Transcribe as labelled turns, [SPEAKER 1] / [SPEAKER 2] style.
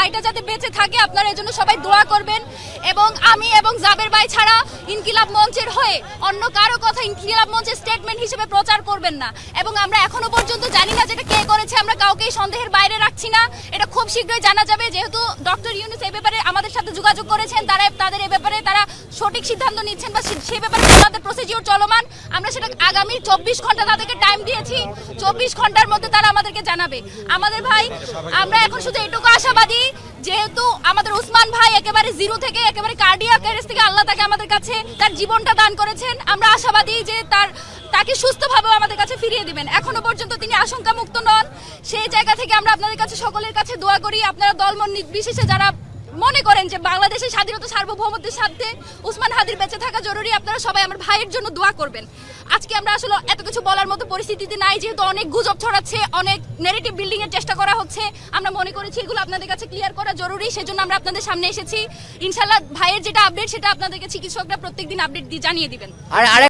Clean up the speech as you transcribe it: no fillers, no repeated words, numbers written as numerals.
[SPEAKER 1] ভাইটা যাতে বেঁচে থাকে আপনারা এর জন্য সবাই দোয়া করবেন। এবং আমি এবং জাবের ভাই ছাড়া ইনকিলাব মঞ্চের হয়ে অন্য কারো কথা ইনকিলাব মঞ্চের স্টেটমেন্ট হিসেবে প্রচার করবেন না। এবং আমরা এখনো পর্যন্ত জানি না যেটা কে করেছে, আমরা কাউকেই সন্দেহের বাইরে রাখছি না। এটা খুব শীঘ্রই জানা যাবে, যেহেতু ডক্টর ইউনূস এই ব্যাপারে আমাদের সাথে যোগাযোগ করেছেন, তাদের এই ব্যাপারে তারা সঠিক সিদ্ধান্ত নিচ্ছেন বা সেই ব্যাপারে তাদের প্রসিডিউর চলমান। আমরা সেটা আগামী 24 ঘন্টা তাদেরকে টাইম দিয়েছি, 24 ঘন্টার মধ্যে তারা আমাদেরকে জানাবে। আমাদের ভাই, আমরা এখন শুধু এটুকু আশাবাদী, যেহেতু আমাদের ওসমান ভাই একেবারে জিরো থেকে একেবারে কার্ডিয়াক অ্যারেস্ট থেকে আল্লাহ তাকে আমাদের কাছে তার জীবনটা দান করেছেন, আমরা আশাবাদী যে তাকে সুস্থভাবে আমাদের কাছে ফিরিয়ে দিবেন। এখনো পর্যন্ত তিনি আশঙ্কা মুক্ত নন। সেই জায়গা থেকে আমরা আপনাদের কাছে সকলের কাছে দোয়া করি, আপনারা দলমত নির্বিশেষে যারা মনে করেন যে বাংলাদেশের স্বাধীনতা সার্বভৌমত্বের সাথে ওসমান হাদির বেঁচে থাকা জরুরি, আপনারা সবাই আমার ভাইয়ের জন্য দোয়া করবেন। আজকে আমরা আসলে এত কিছু বলার মতো পরিস্থিতিতে নাই, যেহেতু অনেক গুজব ছড়াচ্ছে, অনেক নেগেটিভ বিল্ডিং এর চেষ্টা করা হচ্ছে। আমরা মনে করেছি এগুলো আপনাদের কাছে ক্লিয়ার করা জরুরি, সেজন্য আমরা আপনাদের সামনে এসেছি। ইনশাআল্লাহ ভাইয়ের যেটা আপডেট সেটা আপনাদেরকে চিকিৎসকরা প্রত্যেকদিন আপডেট দিয়ে জানিয়ে দিবেন।